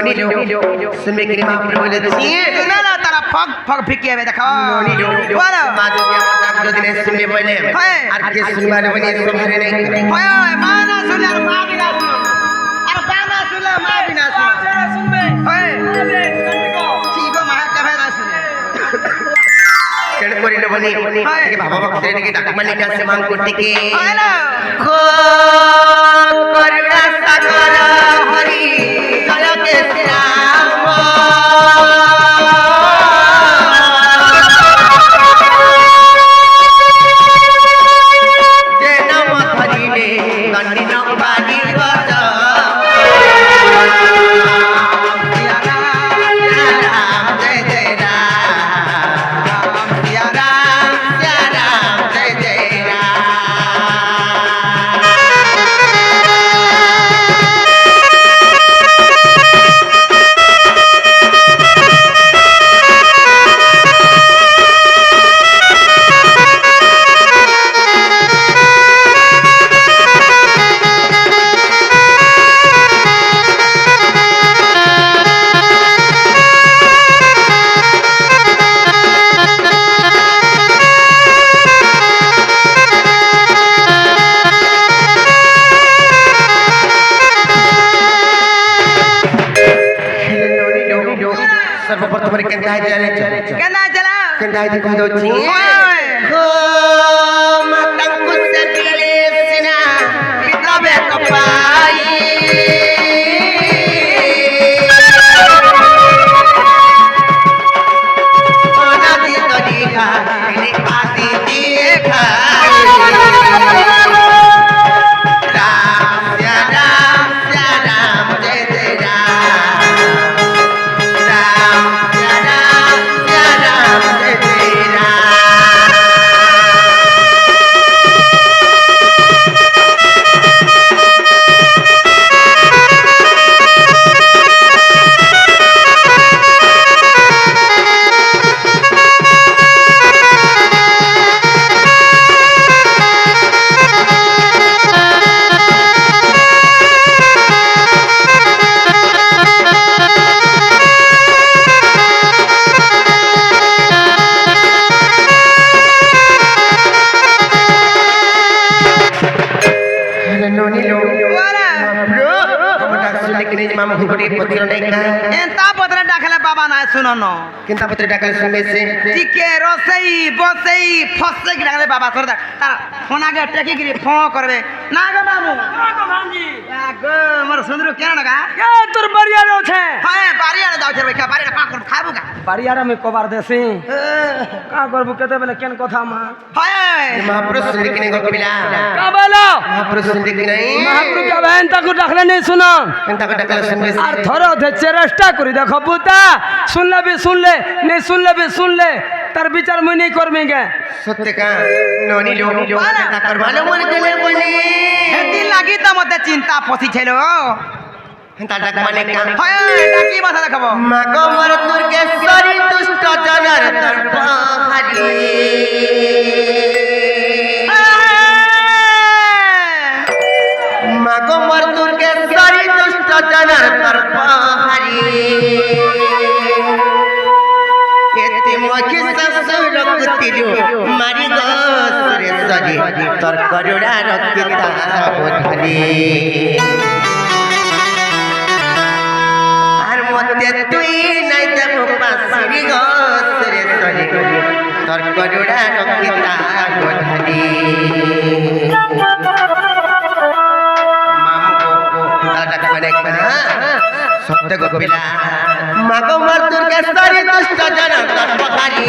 नोनी लो सुमे के महाप्रभु बोले ना ना तारा फग फग फिकिए बे देखो नोनी लो बोलो माधु के आप जो दिन सुमे बोले और के सुनवाने बने सुधारे नहीं ओए ओए माना सुन यार मां भी ना सुन अरे गाना सुन ले मां भी ना सुन सुन बे ओए ठीक हो मां का ना सुन केड़ कोरी न बनी के बाबा भक्त ने के डाक मालिका से मांग कोटी के हेलो खो करुणा सागर हरि जय के श्याम जे नाम धरिले दंडी न बाजी गज सिया राम जय जय राम सिया राम जय जय राम सर्वप्रथम केंदा जाने केना चला केंदा कह दो छी ओए हो मातंकु सबिले सिना किताबे कपाई अनादि तरीका ने आदि दिए खाई राम जय राम जय जय राम राम जय राम जय जय राम नोनी लो बोला ब्रो हम डाक सुन के नहीं मामा हुकड़ी पत्र नहीं का एंता पत्र डाकले बाबा ना सुनो न किंता पत्र डाकले सुनबे से टिके रोसई बसई फसई की डाकले बाबा कर तार फोन आगे टेकी गिरी फोन करबे ना गो मामू को भांजी गो मोर सुंदरू केना लगा के तोर बरिया रो छे हाय बारिया जाउ छे का बारिया का कर खाबू का बरिया में कोबार देसी का करबू केते बेले केन कथा मा हाय महापुरुष सुन के नहीं गोपिला का बोलो महापुरुष सुन के नहीं महाप्रभु का बहन तक डाकले नहीं सुनो किंता को डाकले सुनबे আর से ধরো ধে চেষ্টা করি দেখো বুতা শুনলে বি শুনলে নেই শুনলে বি শুনলে তার বিচার মুই নেই করবি গে सत्य का नोनी लो किंता करवालो मन गले बोले हेती लागी त मते चिंता पसी छेलो किंता डाक मालिका हाय डाकी भाषा देखबो मागो मर दुर्गेश्वरी दुष्ट जनर दर्प हरि मागो मर दुर्गेश्वरी दुष्ट जनर दर्प हरि केते मखि ससुर कुतिरु मारी गो सुरेश्वरी तोर करुणा रक्षिता बोधरी मते तुई নাই দেব পাশরি গো সুরেশ্বরী তোর করুণা রক্ষিতা গোধরি মামু দাদা মানে কনা সত্য গোপিলা মাগো মার দুর্গেশ্বরী দুষ্ট জন তর্পহারি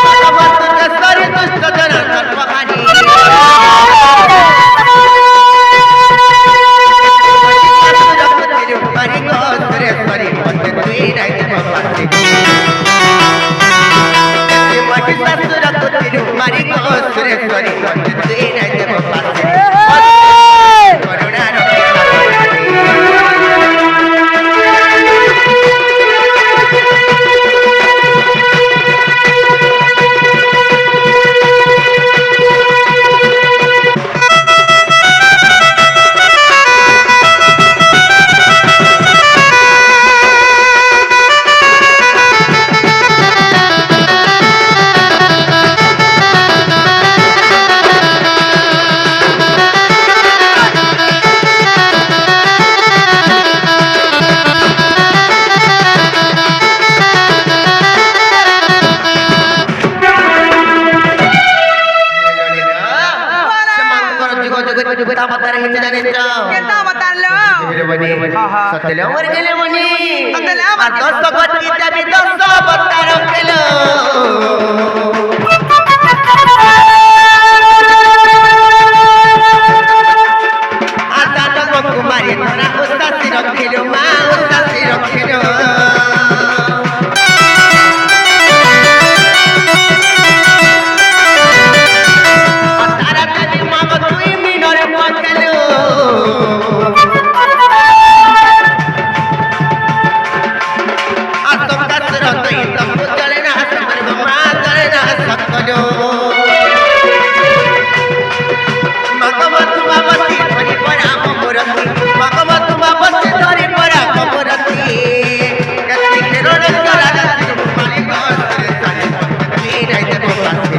মাগো মার দুর্গেশ্বরী দুষ্ট জন তর্পহারি बतार हित जाने तो केता बतालो बनी सतले मर गेले बनी सतले आ 10 गति देबी 10 बतार केलो आता तो कुमारी तोरा उस्तादी रखिलो मा उस्तादी रखिलो तारा देवी माग तुई मिनरे पकेलो आतम दसर तई तम चले ना समर मा चले ना सकलो मगमत बाबती धरी परा मोरती मगमत बाबती धरी परा मोरती कति खेरोड़ करा जाती माली गोस सारे पत्नी नहीं ते पासी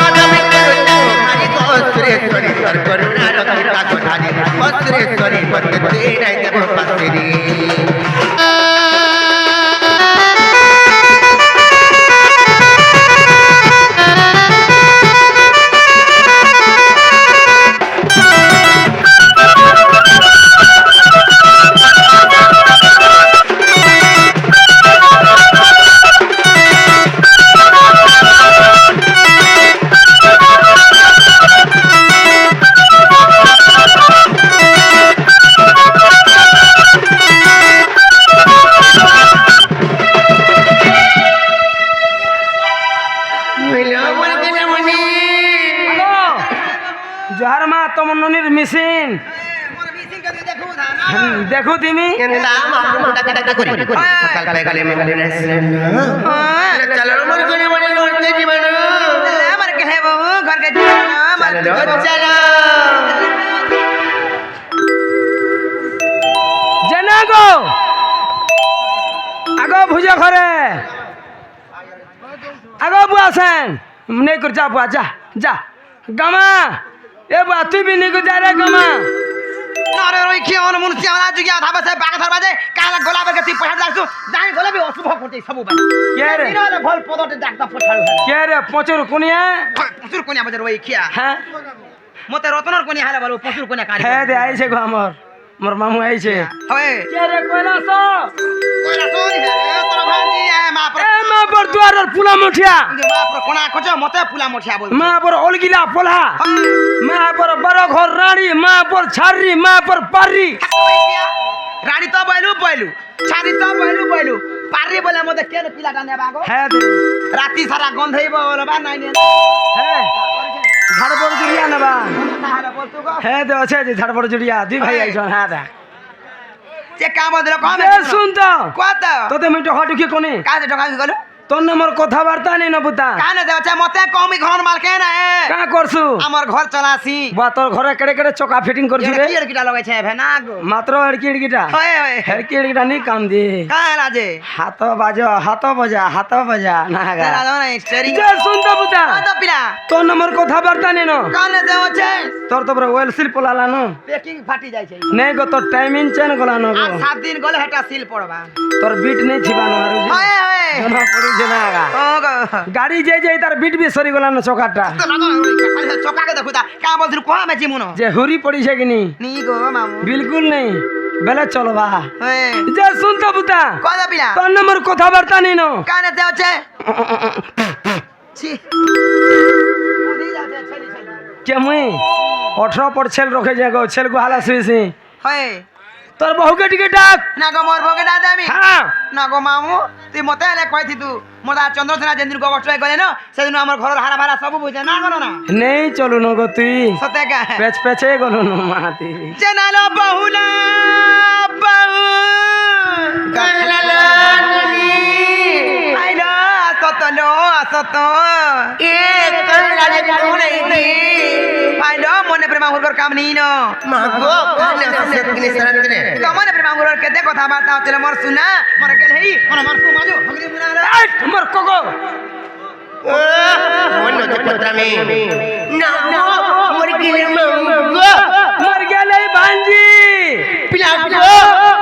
मदमे करो धारी गोसुरेश्वरी कर करुणा रखी काको धारी गोसुरेश्वरी पत्नी नहीं ते पासी जोहार मा तुम ननिर मिसिन मोर मिसिंग के देखो था ना देखो तिमी केनता मारू मोटा कटा करी सकाल पे गले में गले चलो मोर गले में लौटते जीवन मर के है बाबू घर के जाना मर चलो चलो जनागो आगो भुजा घरे आगो बुआ सेन नहीं कर जा बुआ जा जा गमा ए बुआ तू भी नहीं जा रे गमा अरे रोई के on मुनसी वाला जुगिया था बस बाग धर बाजे काला गोला बगे ती पहाड़ जासु जाई गोला भी अशुभ करते सब बाई के रे निराले भल पदटे डाक्ता पठाल के रे पचर कुनिया पसुर कोनिया बजे रोई किया हां मते रतनर कोनिया हाले बोलो पसुर कोनिया काढी हे दे आई छे गो हमर मोर मामू आई छे हवे के रे कोइला सो कोइला सोनी है रे तोरा भांजी है मां पर ए मा पर द्वार पुला मुठिया मां पर कोना खोज मते पुला मोठिया बोल मा पर ओलगिला पोला मा पर बरो घर रानी मा पर छारी मा पर पारी रानी तो बैलू बैलू छारी तो बैलू बैलू पारी बोले मते केन पिला डाने बागो हे दे राती सारा गंधई बोल बा नाइ ने हे झाड़बड़ जुड़िया नबा हाले बोल तू गो हे दे अच्छे जे झाड़बड़ जुड़िया दुई भाई आई छन हां दा जे काम बदल काम ए सुन त कोता तते मिटो हटुके कोनी का से ढका गलो तन्ने मोर कथाबार्ता नहीं न बुता काने देवचा मते कमी घर मालके ना है का करसु हमर घर चलासी बा तोर घरे केड़े केड़े चोका फिटिंग करछु रे की किटा लगै छै भेना गो मात्र हड़की हड़कीटा होय होय हड़की हड़कीटा नहीं काम दे का राजे हाथ बजा नागा तेरा दो ना स्टीयरिंग जे सुन त बुता तो पिला तो नंबर कथाबार्ता नहीं न काने देवचे तोर तो बरा ओइल सिल पोलाला न पैकिंग फाटी जाय छै नहीं गो तो टाइमिंग चेन गोला न आ गो 7 दिन गले हटा सील पड़बा तोर बीट नहीं थिबा न मारू जी होय होय जना पड़ी जे नागा ओ गो गाड़ी जे तार बीट भी सरी गोला न चोकाटा तो ना खाली चौका के देखुता का बोल कोहा में जिमुनो जे हुरी पड़ी छे कि नहीं नी गो मामू बिल्कुल नहीं बेले चलबा होय जे सुन त बुता कोदा पिला तो नंबर कथाबार्ता नहीं न काने देवचे छी उदी जाते छली छली के मुई 18 पर छेल रखे जे गो छेल को हाला सुइसी होय तोर बहु के टिकट डाक ना गो मोर भोगे दादा मी हां ना गो मामू ती मते ले कहती तू मोदा चंद्रसेना जेंदिन को बस्टय गले न सेदिन हमर घर हारा भारा सब बुझे ना गलो ना नहीं चलू न गो तुई सते का पेच पेचे गलो न माती जनालो बहुला बहु कहलाला ननी आइलो सतलो सत ए कहलाले कोने दी आइलो मने प्रेमा हुरकर काम नी न मागो कहले सत किने सरत रे कमने प्रेमा हुरकर केते कथा बात चले मोर सुना मोर गेल हेई मोर मारको माजो हगरी मुना रे हमर कोगो मन के पत्रा में ना मोर गिले मर गेले भांजी पिला को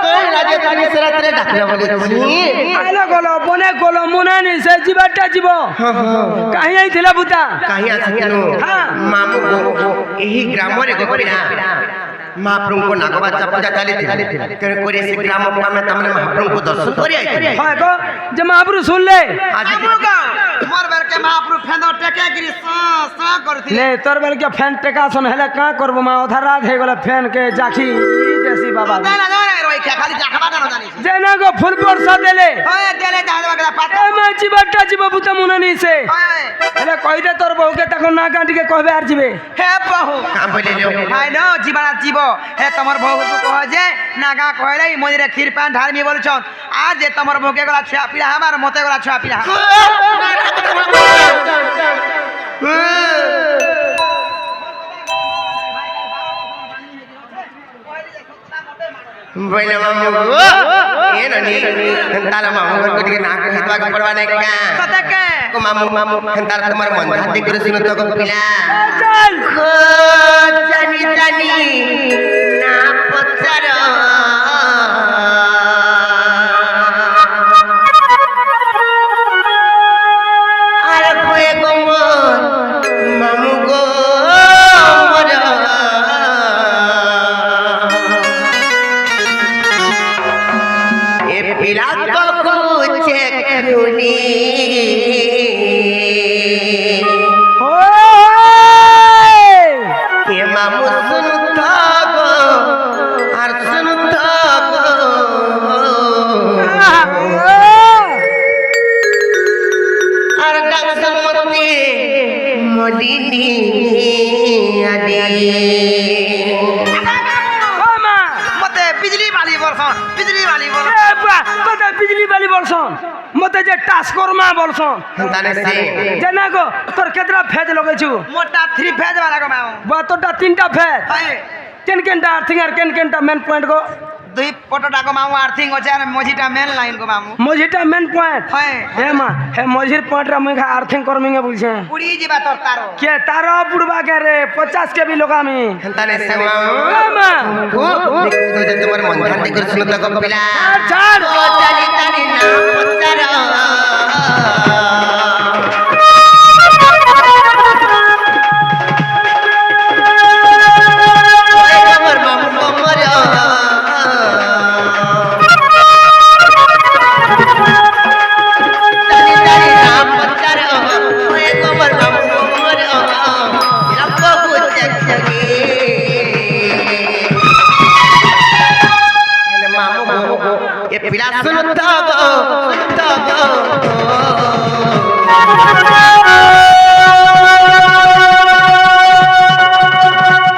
कहला जे तानी सरत रे আসলে বলেছি আইলো গলো বনে গলো মনে নি সে জীবাটা জীব কাহি আইଥିଲା বুতা কাহি ଆସିଥିଲୁ হ্যাঁ। ମାମୁଁ ଏହି ଗ୍ରାମରେ ଗୋପୀନା ମହାପ୍ରଭୁଙ୍କ ନାଗବାଚା ପୂଜା ଚାଲିଥିଲା ତେଣୁକରି ସେ ଗ୍ରାମକୁ ଆମେ ତାମାନେ ମହାପ୍ରଭୁଙ୍କୁ ଦର୍ଶନ କରି ଆଇଥିଲେ হয় গো যে মহাপুরু শুনলে ଆଜି मोर बेर के महाप्रभु फेंदो टेके गिरी सा करथि নে তোর বেল কে ফ্যান টেকা শোন হেলে কা করব মা অধা রাত হয়ে গেল ফ্যান কে জাখি দেশি বাবা दाना दाना रोई के खाली जाखबा ना जानी যে না গো ফুল বর্ষা দেলে ओए देले जाहबा के पाता এ মা জীবাটা জীব বুতা মনে নি সে ओए হেলে কই দে তোর বউকে তখন না কাটিকে কইবে আর জিবে हे बहु কাম বলে যাও हाय न जीवन जीव हे तमर भोग को कह जे नागा कहले मन्दिर खीर पान ढारमी बोलछन आज जे तमर भोगे गला छुआ पिला हमार मते गला छुआ पिला ବୋଇଲେ ମାମୁଁ ଏ ନନି ତାର ମାମୁଁ ଘରକୁ ଟିକେ ନାକ ହିତବାକୁ ପଡବା ନାଇଁ କା सते के को ମାମୁଁ ତାର ତମର ମନ ଧ୍ୟାନ କରି ଶୁନ ତ ପିଲା চল জানি জানি না পচার আর কয়ে গো মামু গো মর এ পিলা কহুছে খুনি ওই এ মামু শুনুত গো আর শুনুত গো আর ডাক্তারমতি মলিনি আদি ও মা मते बिजली वाली बरसन এ বুয়া তোতে বিজলি বালি বলছন মতে যে টাস করমা বলছন তানে সে যে না গো তোর কেতরা ফেজ লগাইছু मोटा 3 फेज वाला को माओ বা তোরটা তিনটা ফেজ हाय কেন কেনটা আর্থিং আর কেন কেনটা মেন পয়েন্ট গো দুই ফটোটা को माओ आर्थिंग होचे আর মজিটা মেন লাইন को माओ মঝিটা মেন পয়েন্ট हाय হে মা হে মঝির পয়েন্টরা মুই খা আর্থিং করমিঙ্গে বলছে পুরি জিবা তোর তারো কে তার বুড়বা কে রে 50 কে বি লোক আমি তানে সে ও মা তোমার মন ধ্যান করে শুনো তো পিলা ছাড় ও জানি জানি না পচার আমার মামু মর জানি জানি না পচার ওই তোমার মামু মর রব্ব বুঝছে হেলে মামু এ পিলা শুনুত গো শুনুত গো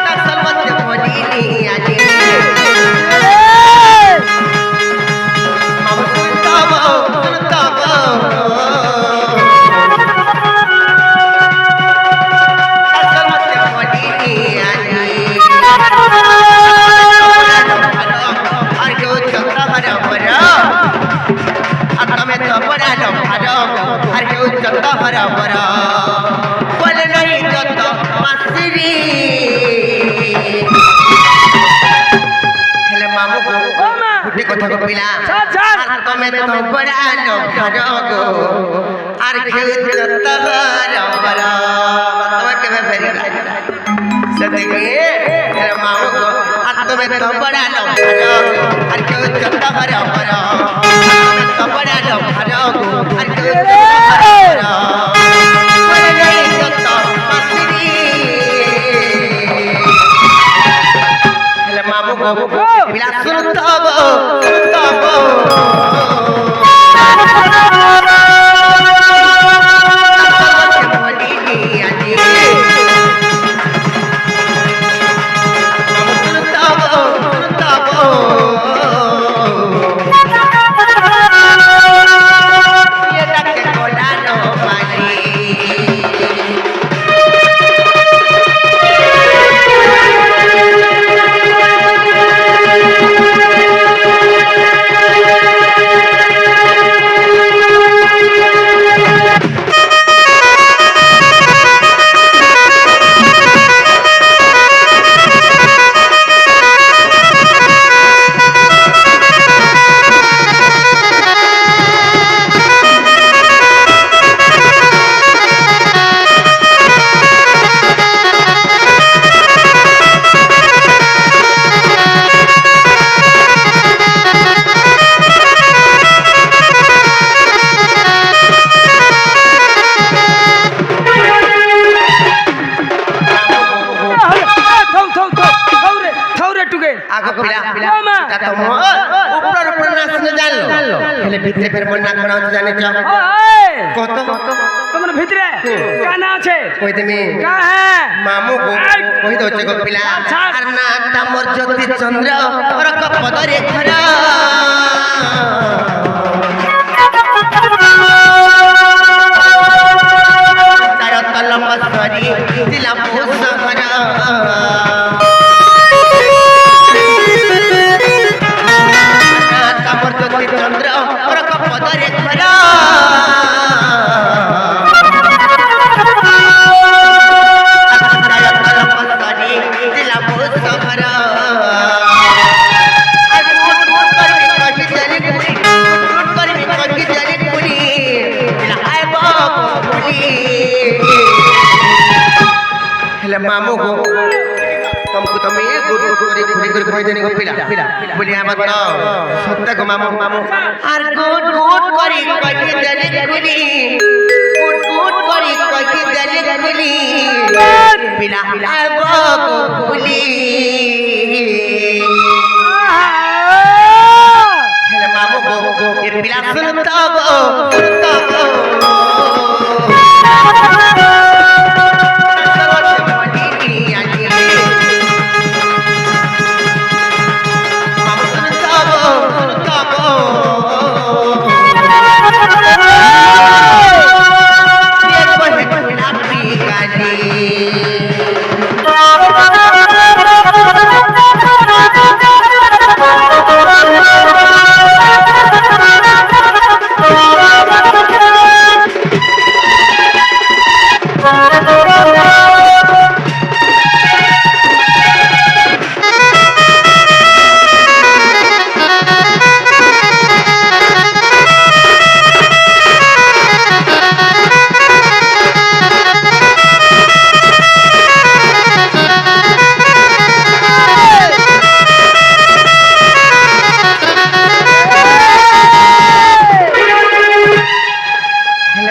তাসলমত মদিনি আদি মামু শুনুত গো শুনুত গো তাসলমত মদিনি আদি আর কেউ চন্দ্র ভর ভর আর তুমি তো বড় ভর আর কেউ চন্দ্র ভর ভর বলে নাই যত মাসরি হেলে মামু গো ও মা গুটি কথা গো পিলা ছাড় ছাড় আর তুমি তো বড় ভর গো আর কেউ চন্দ্র ভর ভর তোমাকে কেবে ফেরি সত্যি হেলে মামু গো আর তুমি তো বড় ভর আর কেউ চন্দ্র ভর ভর তুমি তো বড় ভর গো আর কেউ চন্দ্র ভর বলে নাই যত মাসরি হেলে মামু গো পিলা শুনুত গো শুনুত গো মদিনি আদি মামু শুনুত গো শুনুত গো ये ভিতরে ফের বন্যা করা হচ্ছে জানে চাও কত তোমার ভিতরে কানা আছে কই তুমি কা হ্যাঁ মামু গো কই তো হচ্ছে গো পিলা আর না তামর জ্যোতি চন্দ্র ওর কপদরে খরা তার তলম সরি দিলাম ভূষহরা তামর জ্যোতি চন্দ্র ওর কপদরে খরা मामू को तुमको तो मैं गुड गुड कोई देने को पिला बोले आप बताओ सत्य को मामू मामू और गुड करी कोई देने कुली गुड करी कोई देने कुली पिला को कुली हेले मामू को ये पिला सुनता को